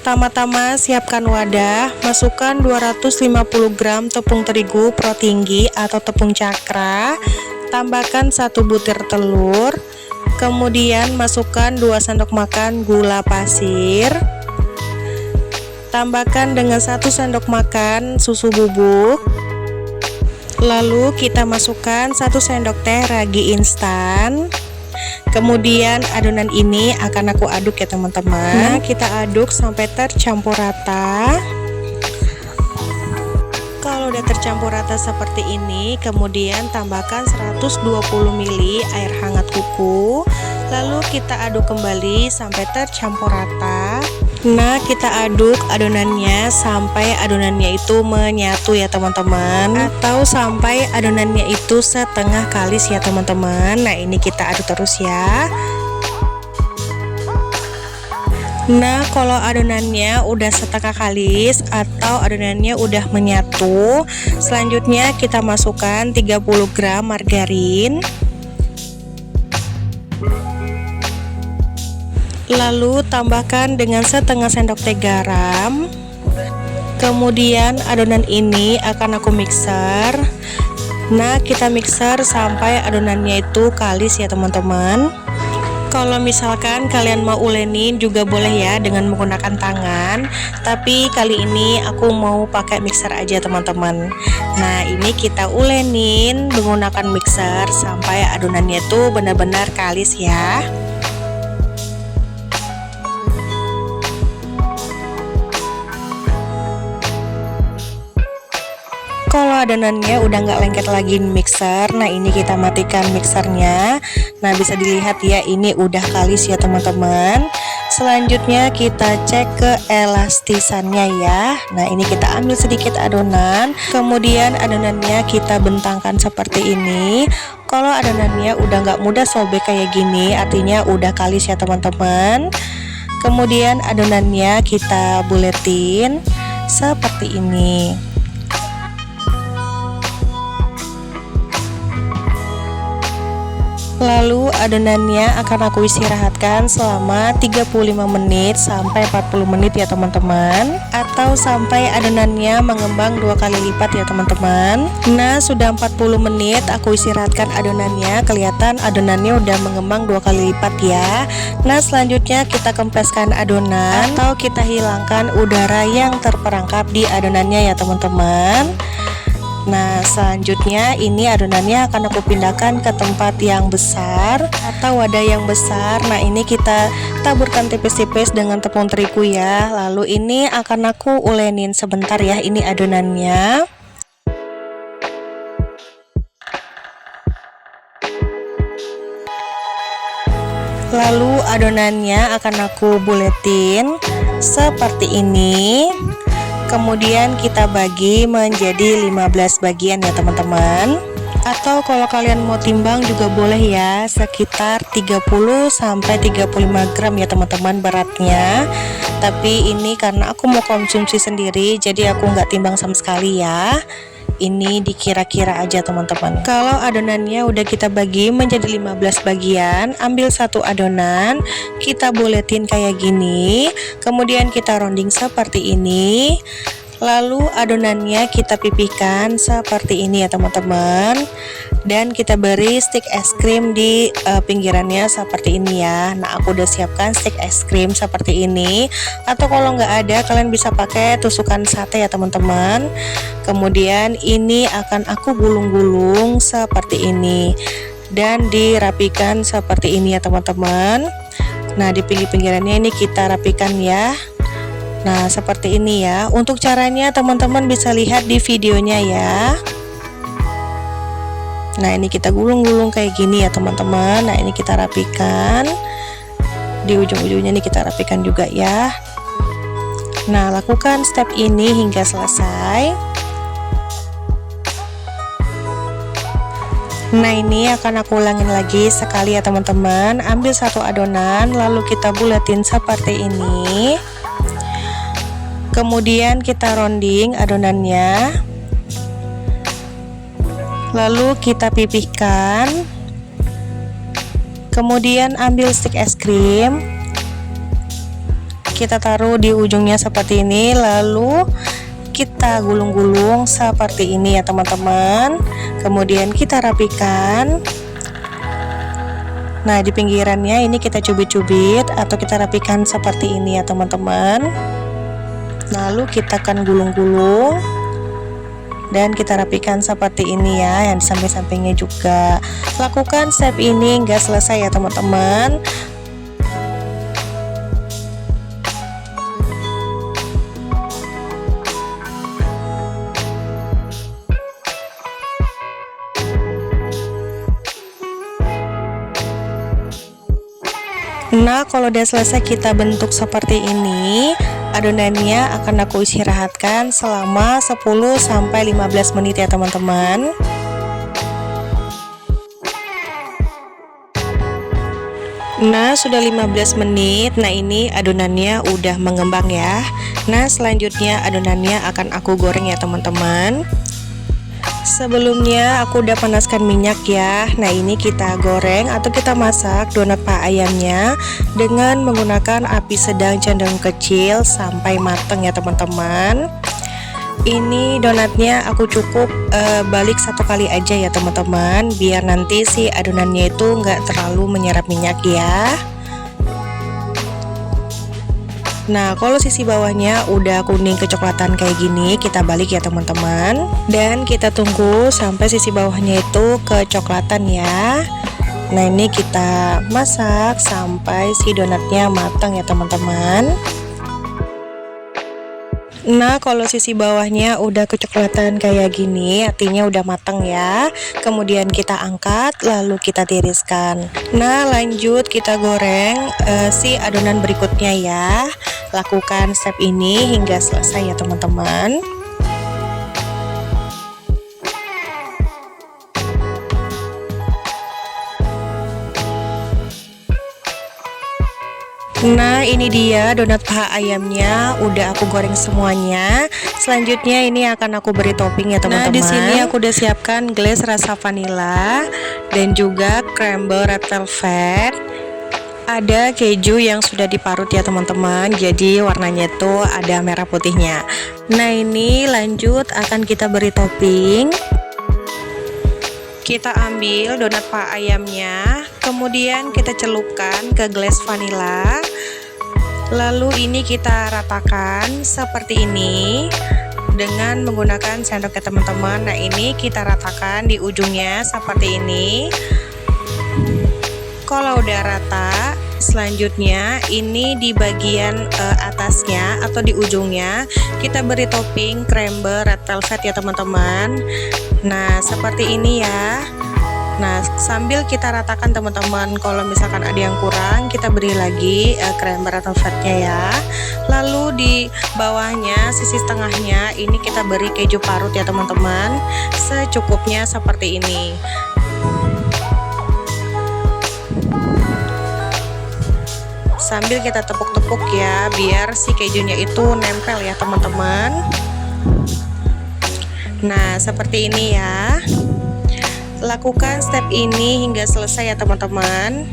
Pertama-tama siapkan wadah, masukkan 250 gram tepung terigu pro tinggi atau tepung cakra, tambahkan 1 butir telur, kemudian masukkan 2 sendok makan gula pasir, tambahkan dengan 1 sendok makan susu bubuk, lalu kita masukkan 1 sendok teh ragi instan. Kemudian adonan ini akan aku aduk ya teman-teman. Nah, kita aduk sampai tercampur rata. Kalau udah tercampur rata seperti ini, kemudian tambahkan 120 ml air hangat kuku. Lalu kita aduk kembali sampai tercampur rata. Nah, kita aduk adonannya sampai adonannya itu menyatu ya teman-teman, atau sampai adonannya itu setengah kalis ya teman-teman. Nah, ini kita aduk terus ya. Nah, kalau adonannya udah setengah kalis atau adonannya udah menyatu, selanjutnya kita masukkan 30 gram margarin. Lalu tambahkan dengan setengah sendok teh garam. Kemudian adonan ini akan aku mixer. Nah, kita mixer sampai adonannya itu kalis ya teman-teman. Kalau misalkan kalian mau ulenin juga boleh ya dengan menggunakan tangan, tapi kali ini aku mau pakai mixer aja teman-teman. Nah, ini kita ulenin menggunakan mixer sampai adonannya itu benar-benar kalis ya. Kalau adonannya udah nggak lengket lagi mixer, nah ini kita matikan mixernya. Nah, bisa dilihat ya, ini udah kalis ya teman-teman. Selanjutnya kita cek keelastisannya ya. Nah, ini kita ambil sedikit adonan, kemudian adonannya kita bentangkan seperti ini. Kalau adonannya udah nggak mudah sobek kayak gini, artinya udah kalis ya teman-teman. Kemudian adonannya kita buletin seperti ini. Lalu adonannya akan aku istirahatkan selama 35 menit sampai 40 menit ya teman-teman, atau sampai adonannya mengembang 2 kali lipat ya teman-teman. Nah, sudah 40 menit aku istirahatkan adonannya, kelihatan adonannya udah mengembang 2 kali lipat ya. Nah, selanjutnya kita kempeskan adonan atau kita hilangkan udara yang terperangkap di adonannya ya teman-teman. Nah, selanjutnya ini adonannya akan aku pindahkan ke tempat yang besar atau wadah yang besar. Nah, ini kita taburkan tipis-tipis dengan tepung terigu ya. Lalu ini akan aku ulenin sebentar ya, ini adonannya. Lalu adonannya akan aku buletin seperti ini. Kemudian kita bagi menjadi 15 bagian ya teman-teman. Atau kalau kalian mau timbang juga boleh ya, sekitar 30 sampai 35 gram ya teman-teman beratnya. Tapi ini karena aku mau konsumsi sendiri, jadi aku nggak timbang sama sekali ya. Ini dikira-kira aja teman-teman. Kalau adonannya udah kita bagi menjadi 15 bagian, ambil satu adonan, kita buletin kayak gini, kemudian kita rounding seperti ini. Lalu adonannya kita pipihkan seperti ini ya teman-teman, dan kita beri stik es krim di pinggirannya seperti ini ya. Nah, aku udah siapkan stik es krim seperti ini, atau kalau nggak ada kalian bisa pakai tusukan sate ya teman-teman. Kemudian ini akan aku gulung-gulung seperti ini dan dirapikan seperti ini ya teman-teman. Nah, di pinggir-pinggirannya ini kita rapikan ya. Nah, seperti ini ya. Untuk caranya teman-teman bisa lihat di videonya ya. Nah, ini kita gulung-gulung kayak gini ya teman-teman. Nah, ini kita rapikan. Di ujung-ujungnya ini kita rapikan juga ya. Nah, lakukan step ini hingga selesai. Nah, ini akan aku ulangin lagi sekali ya teman-teman. Ambil satu adonan, lalu kita buletin seperti ini. Kemudian kita rounding adonannya, lalu kita pipihkan. Kemudian ambil stik es krim, kita taruh di ujungnya seperti ini, lalu kita gulung-gulung seperti ini ya teman-teman. Kemudian kita rapikan. Nah, di pinggirannya ini kita cubit-cubit atau kita rapikan seperti ini ya teman-teman. Lalu kita akan gulung-gulung dan kita rapikan seperti ini ya, yang di samping-sampingnya juga. Lakukan step ini hingga selesai ya teman-teman. Nah, kalau udah selesai kita bentuk seperti ini, adonannya akan aku istirahatkan selama 10-15 menit ya teman-teman. Nah, sudah 15 menit. Nah, ini adonannya udah mengembang ya. Nah, selanjutnya adonannya akan aku goreng ya teman-teman. Sebelumnya aku udah panaskan minyak ya. Nah, ini kita goreng atau kita masak donat paha ayamnya dengan menggunakan api sedang cenderung kecil sampai matang ya teman-teman. Ini donatnya aku cukup balik satu kali aja ya teman-teman, biar nanti si adonannya itu nggak terlalu menyerap minyak ya. Nah, kalau sisi bawahnya udah kuning kecoklatan kayak gini, kita balik ya teman-teman. Dan kita tunggu sampai sisi bawahnya itu kecoklatan ya. Nah, ini kita masak sampai si donatnya matang ya teman-teman. Nah, kalau sisi bawahnya udah kecoklatan kayak gini, artinya udah matang ya. Kemudian kita angkat, lalu kita tiriskan. Nah, lanjut kita goreng si adonan berikutnya ya. Lakukan step ini hingga selesai ya teman-teman. Nah, ini dia donat paha ayamnya udah aku goreng semuanya. Selanjutnya ini akan aku beri topping ya teman-teman. Nah, di sini aku udah siapkan glaze rasa vanilla dan juga crumble red velvet. Ada keju yang sudah diparut ya teman-teman, jadi warnanya tuh ada merah putihnya. Nah, ini lanjut akan kita beri topping. Kita ambil donat paha ayamnya, kemudian kita celupkan ke glaze vanilla. Lalu ini kita ratakan seperti ini dengan menggunakan sendok ya teman-teman. Nah, ini kita ratakan di ujungnya seperti ini. Kalau udah rata, selanjutnya ini di bagian atasnya atau di ujungnya kita beri topping crumble red velvet ya teman-teman. Nah, seperti ini ya. Nah, sambil kita ratakan teman-teman, kalau misalkan ada yang kurang kita beri lagi crumble red velvetnya ya. Lalu di bawahnya sisi tengahnya ini kita beri keju parut ya teman-teman, secukupnya seperti ini. Sambil kita tepuk-tepuk ya, biar si kejunya itu nempel ya teman-teman. Nah, seperti ini ya. Lakukan step ini hingga selesai ya teman-teman.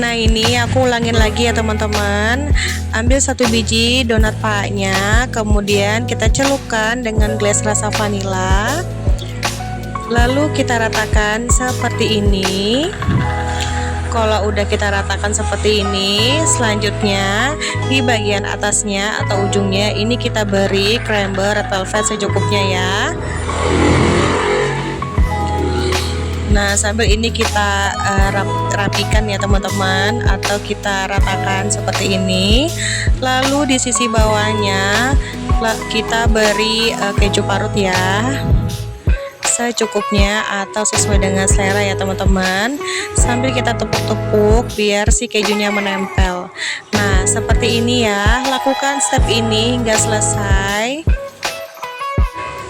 Nah, ini aku ulangin lagi ya teman-teman. Ambil satu biji donat pahanya, kemudian kita celupkan dengan glaze rasa vanilla. Lalu kita ratakan seperti ini. Kalau udah kita ratakan seperti ini, selanjutnya di bagian atasnya atau ujungnya ini kita beri crumble red velvet secukupnya ya. Nah, sambil ini kita rapikan ya teman-teman, atau kita ratakan seperti ini. Lalu di sisi bawahnya kita beri keju parut ya, secukupnya atau sesuai dengan selera ya teman-teman. Sambil kita tepuk-tepuk biar si kejunya menempel. Nah, seperti ini ya. Lakukan step ini hingga selesai.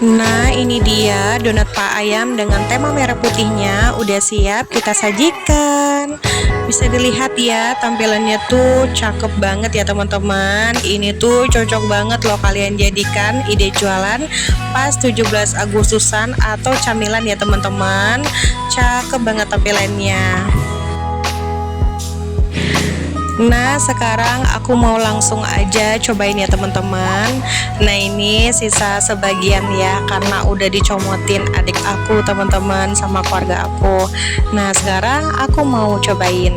Nah, ini dia donat paha ayam dengan tema merah putihnya udah siap kita sajikan. Bisa dilihat ya, tampilannya tuh cakep banget ya teman-teman. Ini tuh cocok banget loh kalian jadikan ide jualan pas 17 Agustusan atau camilan ya teman-teman. Cakep banget tampilannya. Nah, sekarang aku mau langsung aja cobain ya teman-teman. Nah, ini sisa sebagian ya, karena udah dicomotin adik aku teman-teman sama keluarga aku. Nah, sekarang aku mau cobain.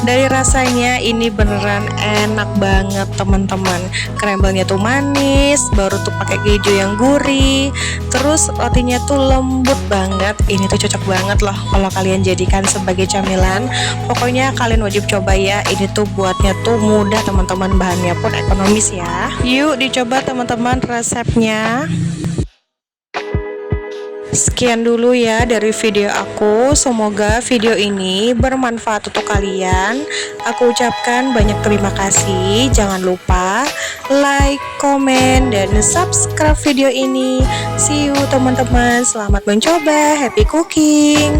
Dari rasanya ini beneran enak banget teman-teman. Krembelnya tuh manis, baru tuh pakai keju yang gurih. Terus rotinya tuh lembut banget. Ini tuh cocok banget loh kalau kalian jadikan sebagai camilan. Pokoknya kalian wajib coba ya. Ini tuh buatnya tuh mudah teman-teman, bahannya pun ekonomis ya. Yuk dicoba teman-teman resepnya. Sekian dulu ya dari video aku. Semoga video ini bermanfaat untuk kalian. Aku ucapkan banyak terima kasih. Jangan lupa like, komen, dan subscribe video ini. See you teman-teman. Selamat mencoba. Happy cooking.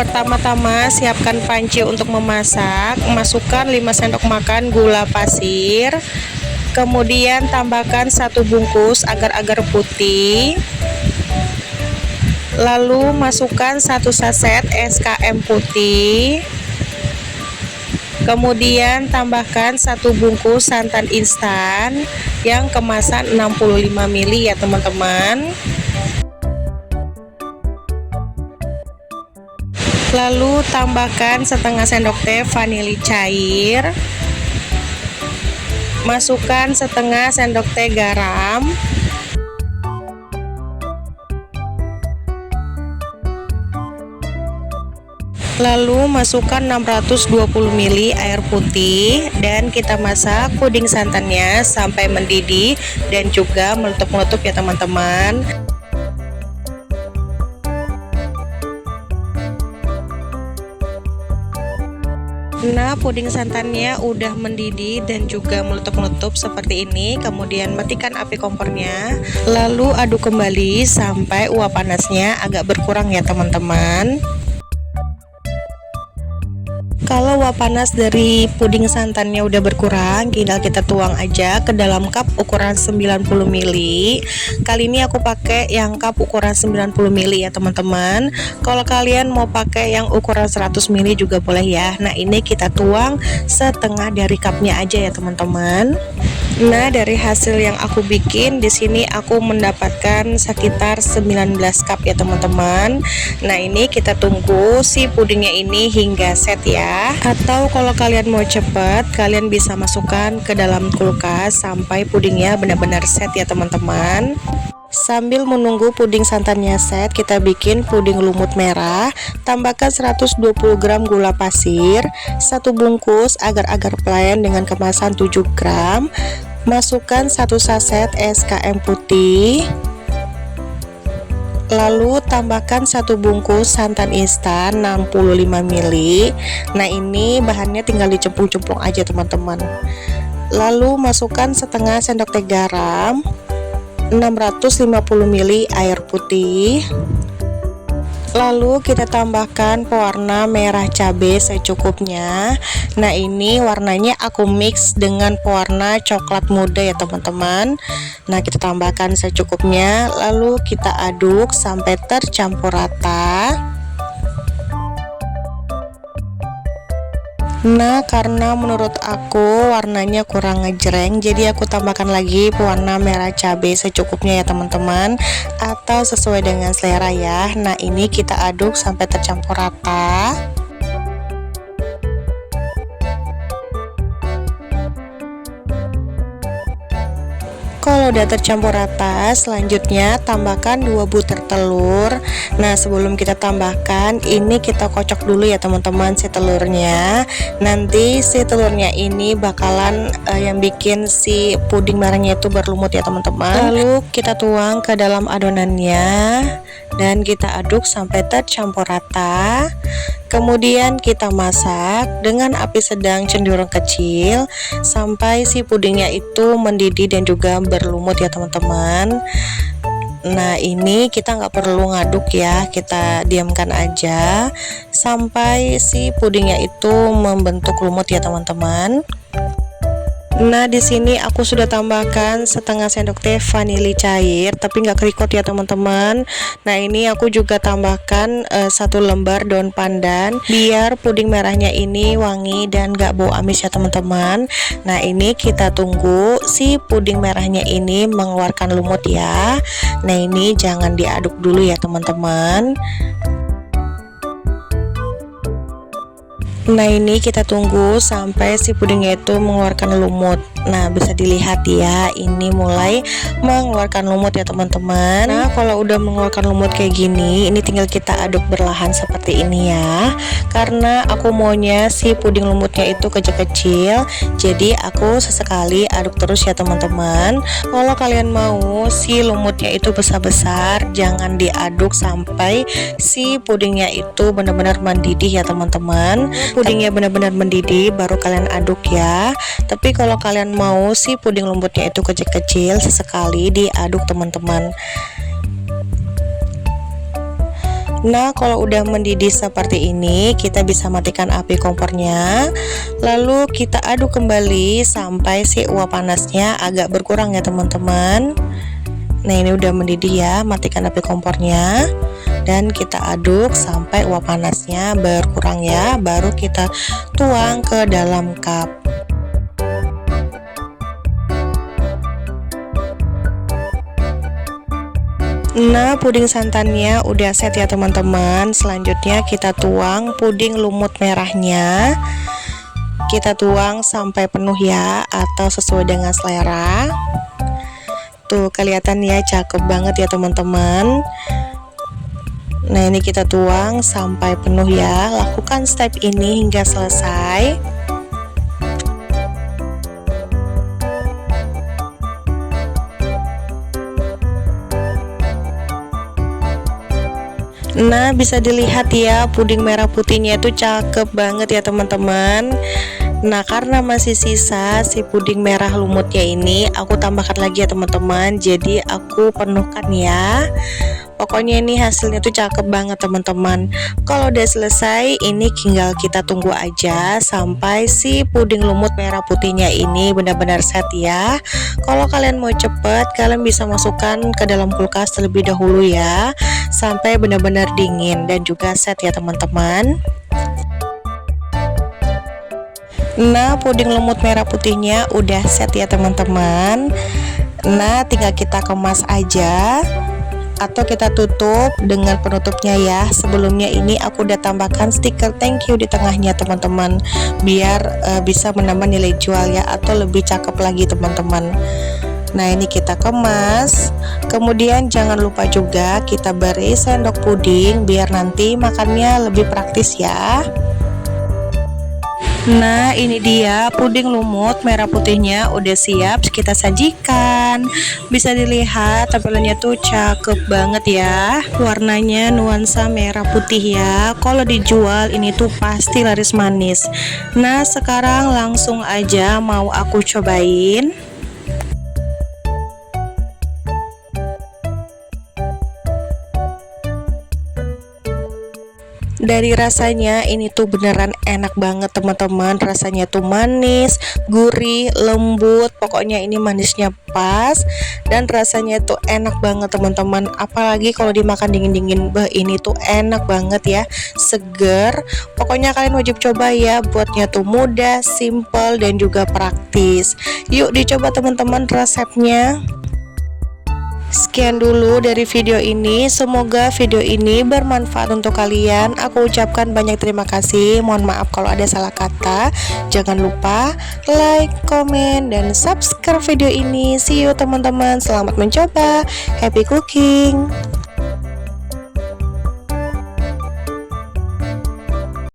Pertama-tama siapkan panci untuk memasak. Masukkan 5 sendok makan gula pasir. Kemudian tambahkan 1 bungkus agar-agar putih. Lalu masukkan 1 saset SKM putih. Kemudian tambahkan 1 bungkus santan instan yang kemasan 65 ml ya teman-teman. Lalu tambahkan setengah sendok teh vanili cair. Masukkan setengah sendok teh garam. Lalu masukkan 620 ml air putih dan kita masak puding santannya sampai mendidih dan juga meletup-meletup ya teman-teman. Nah, puding santannya udah mendidih dan juga meletup-meletup seperti ini. Kemudian matikan api kompornya. Lalu aduk kembali sampai uap panasnya agak berkurang ya teman-teman. Kalau uap panas dari puding santannya udah berkurang, tinggal kita tuang aja ke dalam cup ukuran 90 ml. Kali ini aku pakai yang cup ukuran 90 ml ya teman-teman. Kalau kalian mau pakai yang ukuran 100 ml juga boleh ya. Nah, ini kita tuang setengah dari cupnya aja ya teman-teman. Nah, dari hasil yang aku bikin di sini aku mendapatkan sekitar 19 cup ya teman-teman. Nah, ini kita tunggu si pudingnya ini hingga set ya. Atau kalau kalian mau cepet, kalian bisa masukkan ke dalam kulkas sampai pudingnya benar-benar set ya teman-teman. Sambil menunggu puding santannya set, kita bikin puding lumut merah. Tambahkan 120 gram gula pasir, 1 bungkus agar-agar plain dengan kemasan 7 gram. Masukkan 1 saset SKM putih. Lalu tambahkan 1 bungkus santan instan 65 ml. Nah, ini bahannya tinggal dicemplung-cemplung aja teman-teman. Lalu masukkan setengah sendok teh garam, 650 ml air putih. Lalu kita tambahkan pewarna merah cabai secukupnya. Nah, ini warnanya aku mix dengan pewarna coklat muda ya teman-teman. Nah, kita tambahkan secukupnya. Lalu kita aduk sampai tercampur rata. Nah, karena menurut aku warnanya kurang ngejreng, jadi aku tambahkan lagi pewarna merah cabai secukupnya ya teman-teman, atau sesuai dengan selera ya. Nah, ini kita aduk sampai tercampur rata. Kalau udah tercampur rata, selanjutnya tambahkan 2 butir telur. Nah, sebelum kita tambahkan, ini kita kocok dulu ya teman-teman si telurnya. Nanti si telurnya ini bakalan yang bikin si puding merahnya itu berlumut ya teman-teman. Lalu kita tuang ke dalam adonannya dan kita aduk sampai tercampur rata. Kemudian kita masak dengan api sedang cenderung kecil sampai si pudingnya itu mendidih dan juga berlumut ya teman-teman. Nah ini kita nggak perlu ngaduk ya, kita diamkan aja sampai si pudingnya itu membentuk lumut ya teman-teman. Nah di sini aku sudah tambahkan setengah sendok teh vanili cair, tapi nggak kerikot ya teman-teman. Nah ini aku juga tambahkan 1 lembar daun pandan biar puding merahnya ini wangi dan nggak bau amis ya teman-teman. Nah ini kita tunggu si puding merahnya ini mengeluarkan lumut ya. Nah ini jangan diaduk dulu ya teman-teman. Nah ini kita tunggu sampai si pudingnya itu mengeluarkan lumut. Nah bisa dilihat ya, ini mulai mengeluarkan lumut ya teman-teman. Nah kalau udah mengeluarkan lumut kayak gini, ini tinggal kita aduk berlahan seperti ini ya, karena aku maunya si puding lumutnya itu kecil-kecil, jadi aku sesekali aduk terus ya teman-teman. Kalau kalian mau si lumutnya itu besar-besar, jangan diaduk sampai si pudingnya itu benar-benar mendidih ya teman-teman. Pudingnya benar-benar mendidih baru kalian aduk ya. Tapi kalau kalian mau si puding lumutnya itu kecil-kecil, sesekali diaduk teman-teman. Nah kalau udah mendidih seperti ini, kita bisa matikan api kompornya, lalu kita aduk kembali sampai si uap panasnya agak berkurang ya teman-teman. Nah ini udah mendidih ya, matikan api kompornya dan kita aduk sampai uap panasnya berkurang ya, baru kita tuang ke dalam cup. Nah puding santannya udah set ya teman-teman. Selanjutnya kita tuang puding lumut merahnya, kita tuang sampai penuh ya, atau sesuai dengan selera. Tuh kelihatan ya, cakep banget ya teman-teman. Nah ini kita tuang sampai penuh ya, lakukan step ini hingga selesai. Nah bisa dilihat ya, puding merah putihnya itu cakep banget ya teman-teman. Nah karena masih sisa si puding merah lumutnya ini, aku tambahkan lagi ya teman-teman, jadi aku penuhkan ya. Pokoknya ini hasilnya tuh cakep banget teman-teman. Kalau udah selesai, ini tinggal kita tunggu aja sampai si puding lumut merah putihnya ini benar-benar set ya. Kalau kalian mau cepet, kalian bisa masukkan ke dalam kulkas terlebih dahulu ya, sampai benar-benar dingin dan juga set ya teman-teman. Nah puding lumut merah putihnya udah set ya teman-teman. Nah tinggal kita kemas aja, atau kita tutup dengan penutupnya ya. Sebelumnya ini aku udah tambahkan stiker thank you di tengahnya teman-teman, biar bisa menambah nilai jual ya, atau lebih cakep lagi teman-teman. Nah ini kita kemas, kemudian jangan lupa juga kita beri sendok puding biar nanti makannya lebih praktis ya. Nah ini dia puding lumut merah putihnya udah siap kita sajikan. Bisa dilihat tampilannya tuh cakep banget ya, warnanya nuansa merah putih ya. Kalau dijual ini tuh pasti laris manis. Nah sekarang langsung aja mau aku cobain. Dari rasanya ini tuh beneran enak banget teman-teman. Rasanya tuh manis, gurih, lembut. Pokoknya ini manisnya pas dan rasanya tuh enak banget teman-teman. Apalagi kalau dimakan dingin-dingin, ini tuh enak banget ya, seger. Pokoknya kalian wajib coba ya, buatnya tuh mudah, simple dan juga praktis. Yuk dicoba teman-teman resepnya. Sekian dulu dari video ini, semoga video ini bermanfaat untuk kalian. Aku ucapkan banyak terima kasih, mohon maaf kalau ada salah kata. Jangan lupa like, komen, dan subscribe video ini. See you teman-teman, selamat mencoba, happy cooking.